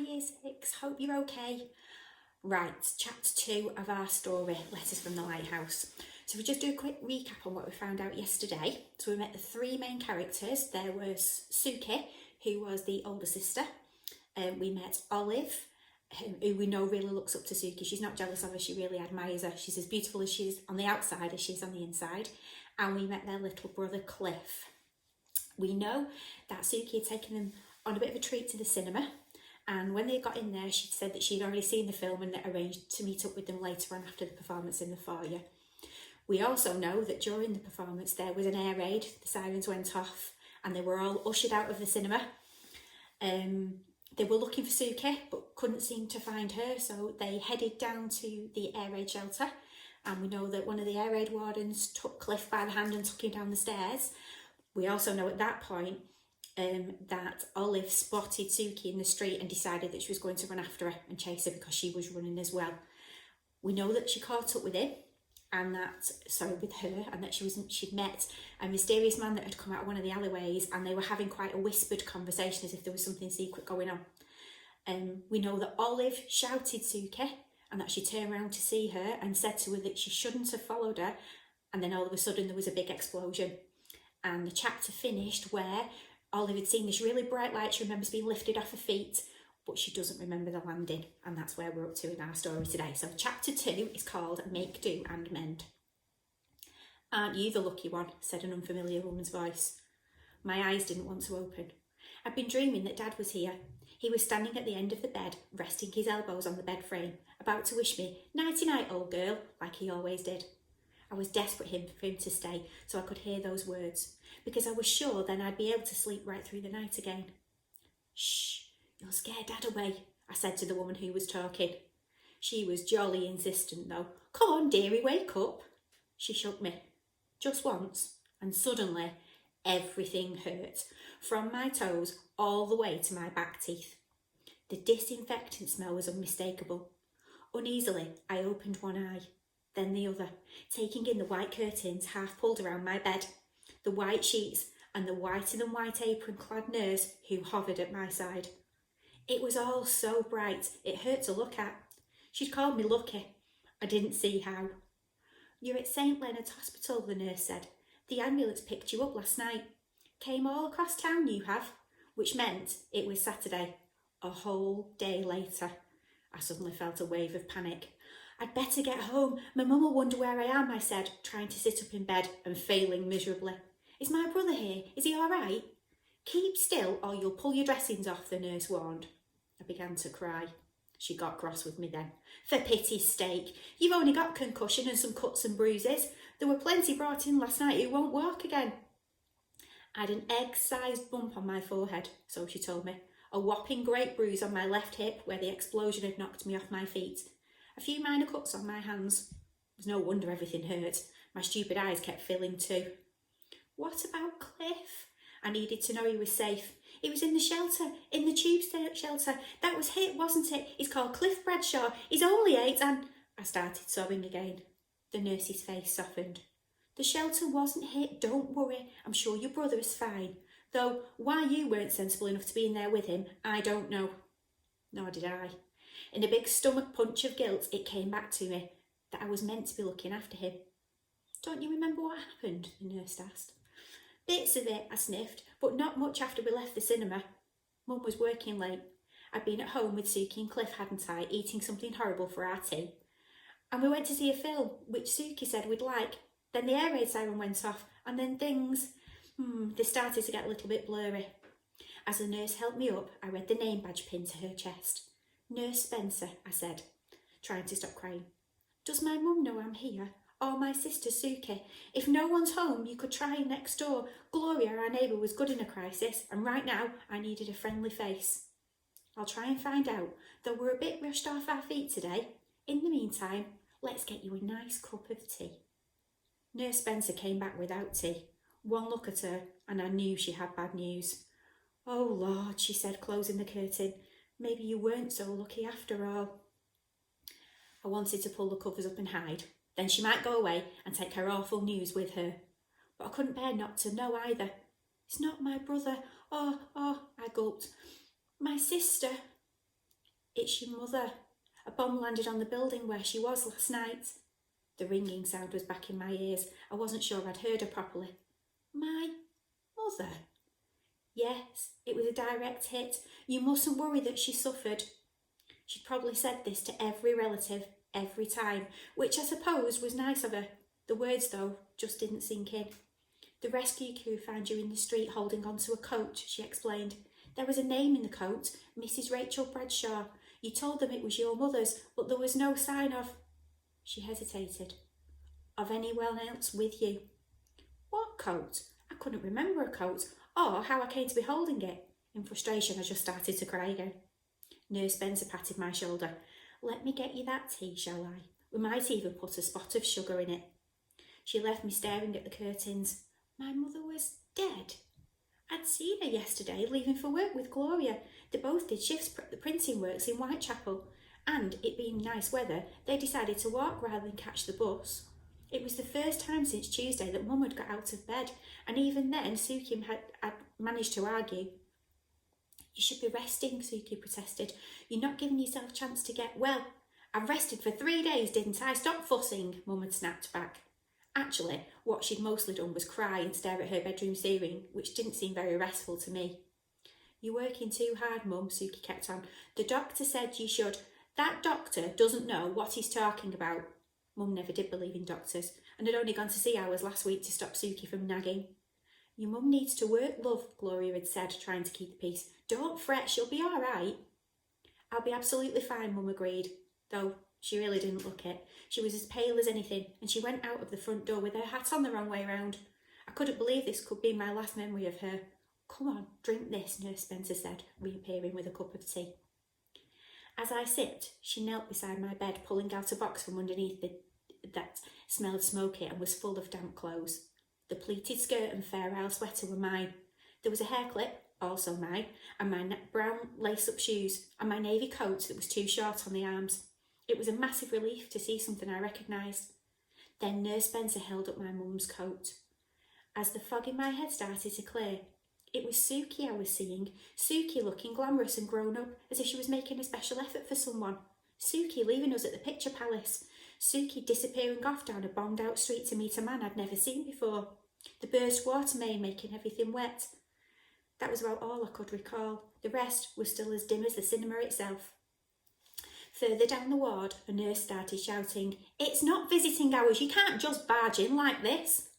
Year 6, hope you're okay. Right, chapter 2 of our story, Letters from the Lighthouse. So we just do a quick recap on what we found out yesterday. So we met the three main characters. There was Suki, who was the older sister. We met Olive, who we know really looks up to Suki. She's not jealous of her, she really admires her. She's as beautiful as she is on the outside as she is on the inside. And we met their little brother Cliff. We know that Suki had taken them on a bit of a treat to the cinema, and when they got in there she said that she'd already seen the film and arranged to meet up with them later on after the performance in the foyer. We also know that during the performance there was an air raid, the sirens went off and they were all ushered out of the cinema. They were looking for Suki but couldn't seem to find her, so they headed down to the air raid shelter, and we know that one of the air raid wardens took Cliff by the hand and took him down the stairs. We also know at that point that Olive spotted Suki in the street and decided that she was going to run after her and chase her because she was running as well. We know that she caught up with him and that, with her, and that she'd met a mysterious man that had come out of one of the alleyways, and they were having quite a whispered conversation as if there was something secret going on. We know that Olive shouted Suki and that she turned around to see her and said to her that she shouldn't have followed her, and then all of a sudden there was a big explosion. And the chapter finished where Olive had seen this really bright light. She remembers being lifted off her feet, but she doesn't remember the landing, and that's where we're up to in our story today. So chapter 2 is called Make Do and Mend. "Aren't you the lucky one?" said an unfamiliar woman's voice. My eyes didn't want to open. I'd been dreaming that Dad was here. He was standing at the end of the bed, resting his elbows on the bed frame, about to wish me, "Nighty-night, old girl," like he always did. I was desperate for him to stay so I could hear those words, because I was sure then I'd be able to sleep right through the night again. "Shh, you'll scare Dad away," I said to the woman who was talking. She was jolly insistent though. "Come on, dearie, wake up." She shook me, just once, and suddenly everything hurt, from my toes all the way to my back teeth. The disinfectant smell was unmistakable. Uneasily, I opened one eye, then the other, taking in the white curtains half pulled around my bed, the white sheets, and the whiter-than-white apron-clad nurse who hovered at my side. It was all so bright, it hurt to look at. She'd called me lucky. I didn't see how. "You're at St. Leonard's Hospital," the nurse said. "The ambulance picked you up last night. Came all across town, you have," which meant it was Saturday, a whole day later. I suddenly felt a wave of panic. "I'd better get home. My mum will wonder where I am," I said, trying to sit up in bed and failing miserably. "Is my brother here? Is he all right?" "Keep still or you'll pull your dressings off," the nurse warned. I began to cry. She got cross with me then. "For pity's sake, you've only got concussion and some cuts and bruises. There were plenty brought in last night who won't walk again." I had an egg-sized bump on my forehead, so she told me. A whopping great bruise on my left hip where the explosion had knocked me off my feet. A few minor cuts on my hands. It was no wonder everything hurt. My stupid eyes kept filling too. "What about Cliff?" I needed to know he was safe. "He was in the shelter, in the tube shelter. That was hit, wasn't it? He's called Cliff Bradshaw. He's only 8 and..." I started sobbing again. The nurse's face softened. "The shelter wasn't hit, don't worry. I'm sure your brother is fine. Though why you weren't sensible enough to be in there with him, I don't know." Nor did I. In a big stomach punch of guilt, it came back to me that I was meant to be looking after him. "Don't you remember what happened?" the nurse asked. "Bits of it," I sniffed, "but not much after we left the cinema. Mum was working late. I'd been at home with Suki and Cliff, hadn't I, eating something horrible for our tea. And we went to see a film, which Suki said we'd like. Then the air raid siren went off, and then things... they started to get a little bit blurry." As the nurse helped me up, I read the name badge pinned to her chest. "Nurse Spencer," I said, trying to stop crying. "Does my mum know I'm here? Or my sister Suki? If no one's home, you could try next door. Gloria, our neighbour, was good in a crisis, and right now I needed a friendly face. I'll try and find out, though we're a bit rushed off our feet today. In the meantime, let's get you a nice cup of tea." Nurse Spencer came back without tea. One look at her, and I knew she had bad news. "Oh Lord," she said, closing the curtain. "Maybe you weren't so lucky after all." I wanted to pull the covers up and hide. Then she might go away and take her awful news with her. But I couldn't bear not to know either. "It's not my brother. Oh, I gulped. My sister." It's your mother. A bomb landed on the building where she was last night. The ringing sound was back in my ears. I wasn't sure I'd heard her properly. My mother? Yes, it was a direct hit. You mustn't worry that she suffered. She'd probably said this to every relative, every time, which I suppose was nice of her. The words, though, just didn't sink in. The rescue crew found you in the street holding onto a coat, she explained. There was a name in the coat, Mrs. Rachel Bradshaw. You told them it was your mother's, but there was no sign of... She hesitated. Of anyone else with you. What coat? I couldn't remember a coat, or how I came to be holding it. In frustration, I just started to cry again. Nurse Spencer patted my shoulder. Let me get you that tea, shall I? We might even put a spot of sugar in it. She left me staring at the curtains. My mother was dead. I'd seen her yesterday leaving for work with Gloria. They both did shifts at the printing works in Whitechapel, and it being nice weather, they decided to walk rather than catch the bus. It was the first time since Tuesday that Mum had got out of bed, and even then Suki had managed to argue. You should be resting, Suki protested. You're not giving yourself a chance to get well. I've rested for 3 days, didn't I? Stop fussing, Mum had snapped back. Actually, what she'd mostly done was cry and stare at her bedroom ceiling, which didn't seem very restful to me. You're working too hard, Mum, Suki kept on. The doctor said you should. That doctor doesn't know what he's talking about. Mum never did believe in doctors, and had only gone to see ours last week to stop Suki from nagging. Your mum needs to work, love, Gloria had said, trying to keep the peace. Don't fret, she'll be all right. I'll be absolutely fine, Mum agreed, though she really didn't look it. She was as pale as anything, and she went out of the front door with her hat on the wrong way round. I couldn't believe this could be my last memory of her. Come on, drink this, Nurse Spencer said, reappearing with a cup of tea. As I sipped, she knelt beside my bed, pulling out a box from underneath that smelled smoky and was full of damp clothes. The pleated skirt and Fair Isle sweater were mine. There was a hair clip, also mine, and my brown lace-up shoes, and my navy coat that was too short on the arms. It was a massive relief to see something I recognised. Then Nurse Spencer held up my mum's coat. As the fog in my head started to clear, it was Suki I was seeing, Suki looking glamorous and grown up, as if she was making a special effort for someone. Suki leaving us at the Picture Palace. Suki disappearing off down a bombed-out street to meet a man I'd never seen before. The burst water main making everything wet. That was about all I could recall. The rest was still as dim as the cinema itself. Further down the ward, a nurse started shouting, "It's not visiting hours, you can't just barge in like this."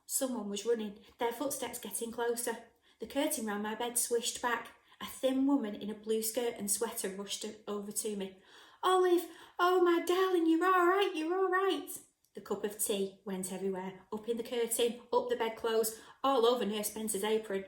Someone was running, their footsteps getting closer. The curtain round my bed swished back. A thin woman in a blue skirt and sweater rushed over to me. "Olive, oh my darling, you're all right, you're all right." The cup of tea went everywhere, up in the curtain, up the bedclothes, all over Nurse Spencer's apron.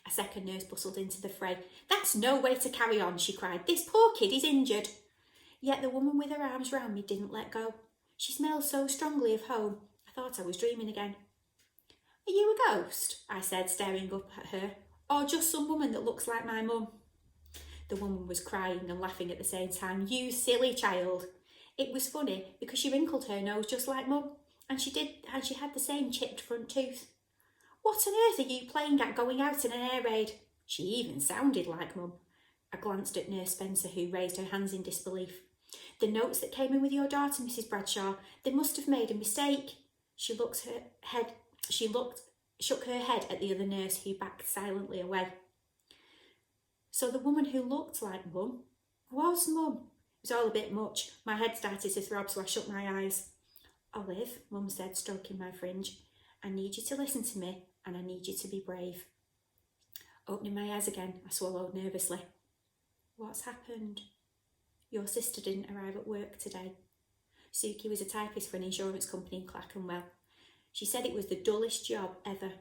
A second nurse bustled into the fray. "That's no way to carry on," she cried. "This poor kid is injured." Yet the woman with her arms round me didn't let go. She smelled so strongly of home, I thought I was dreaming again. "Are you a ghost?" I said, staring up at her. "Or just some woman that looks like my mum?" The woman was crying and laughing at the same time. "You silly child." It was funny because she wrinkled her nose just like Mum, and she had the same chipped front tooth. "What on earth are you playing at going out in an air raid?" She even sounded like Mum. I glanced at Nurse Spencer, who raised her hands in disbelief. "The notes that came in with your daughter, Mrs. Bradshaw, they must have made a mistake." She shook her head at the other nurse, who backed silently away. So the woman who looked like Mum was Mum. It was all a bit much. My head started to throb, so I shut my eyes. "Olive," Mum said, stroking my fringe, "I need you to listen to me, and I need you to be brave." Opening my eyes again, I swallowed nervously. "What's happened?" "Your sister didn't arrive at work today." Suki was a typist for an insurance company in Clerkenwell. She said it was the dullest job ever.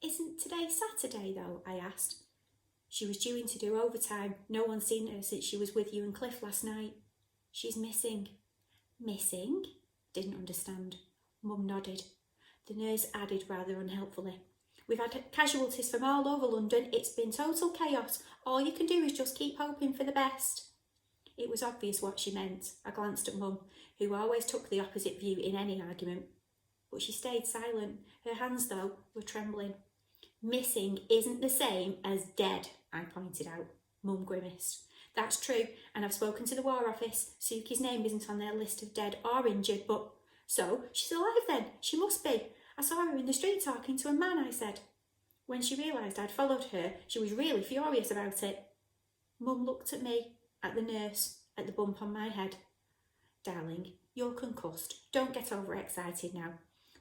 "Isn't today Saturday, though?" I asked. "She was due in to do overtime. No one's seen her since she was with you and Cliff last night." "She's missing." "Missing?" Didn't understand. Mum nodded. The nurse added rather unhelpfully, "We've had casualties from all over London. It's been total chaos. All you can do is just keep hoping for the best." It was obvious what she meant. I glanced at Mum, who always took the opposite view in any argument. But she stayed silent. Her hands, though, were trembling. "Missing isn't the same as dead," I pointed out. Mum grimaced. That's true, and I've spoken to the War Office. Suki's name isn't on their list of dead or injured, but... So, she's alive then. She must be. I saw her in the street talking to a man, I said. When she realised I'd followed her, she was really furious about it. Mum looked at me, at the nurse, at the bump on my head. Darling, you're concussed. Don't get overexcited now.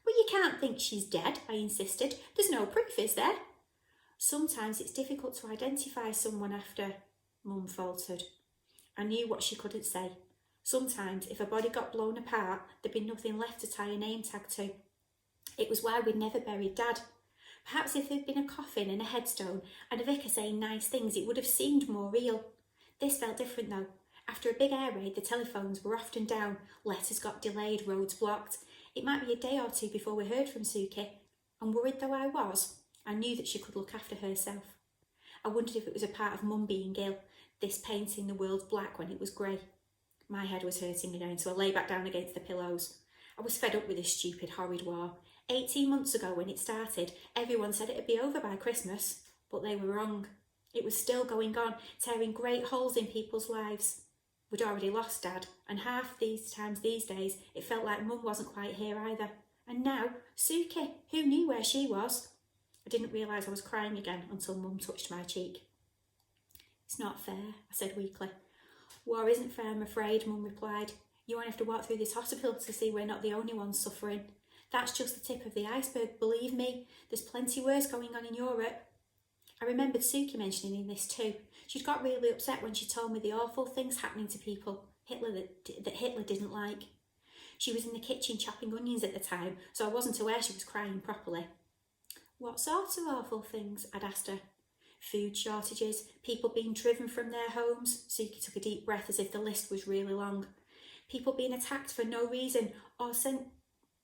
But you can't think she's dead, I insisted. There's no proof, is there? Sometimes it's difficult to identify someone after... Mum faltered. I knew what she couldn't say. Sometimes, if a body got blown apart, there'd be nothing left to tie a name tag to. It was why we'd never buried Dad. Perhaps if there'd been a coffin and a headstone and a vicar saying nice things, it would have seemed more real. This felt different though. After a big air raid, the telephones were often down, letters got delayed, roads blocked. It might be a day or two before we heard from Suki, and worried though I was, I knew that she could look after herself. I wondered if it was a part of Mum being ill, this painting the world black when it was grey. My head was hurting again, so I lay back down against the pillows. I was fed up with this stupid, horrid war. 18 months ago when it started, everyone said it'd be over by Christmas, but they were wrong. It was still going on, tearing great holes in people's lives. We'd already lost Dad, and half these times these days it felt like Mum wasn't quite here either. And now, Suki, who knew where she was? I didn't realise I was crying again until Mum touched my cheek. It's not fair, I said weakly. War isn't fair, I'm afraid, Mum replied. You won't have to walk through this hospital to see we're not the only ones suffering. That's just the tip of the iceberg, believe me. There's plenty worse going on in Europe. I remembered Suki mentioning this too. She'd got really upset when she told me the awful things happening to people that Hitler didn't like. She was in the kitchen chopping onions at the time, so I wasn't aware she was crying properly. What sorts of awful things? I'd asked her. Food shortages, people being driven from their homes. Suki took a deep breath as if the list was really long. People being attacked for no reason or sent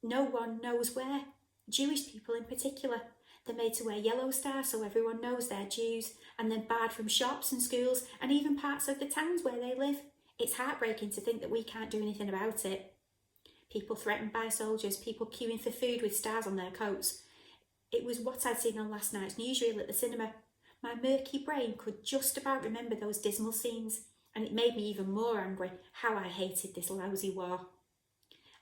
no one knows where. Jewish people in particular. They're made to wear yellow stars so everyone knows they're Jews, and then barred from shops and schools and even parts of the towns where they live. It's heartbreaking to think that we can't do anything about it. People threatened by soldiers, people queuing for food with stars on their coats. It was what I'd seen on last night's newsreel at the cinema. My murky brain could just about remember those dismal scenes, and it made me even more angry how I hated this lousy war.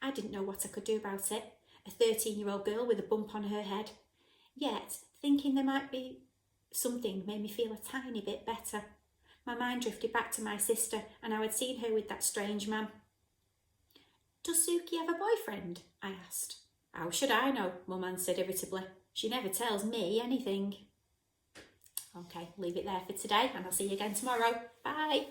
I didn't know what I could do about it, a 13-year-old girl with a bump on her head. Yet, thinking there might be something made me feel a tiny bit better. My mind drifted back to my sister and how I'd seen her with that strange man. Does Suki have a boyfriend? I asked. How should I know? Mum answered irritably. She never tells me anything. Okay, leave it there for today and I'll see you again tomorrow. Bye.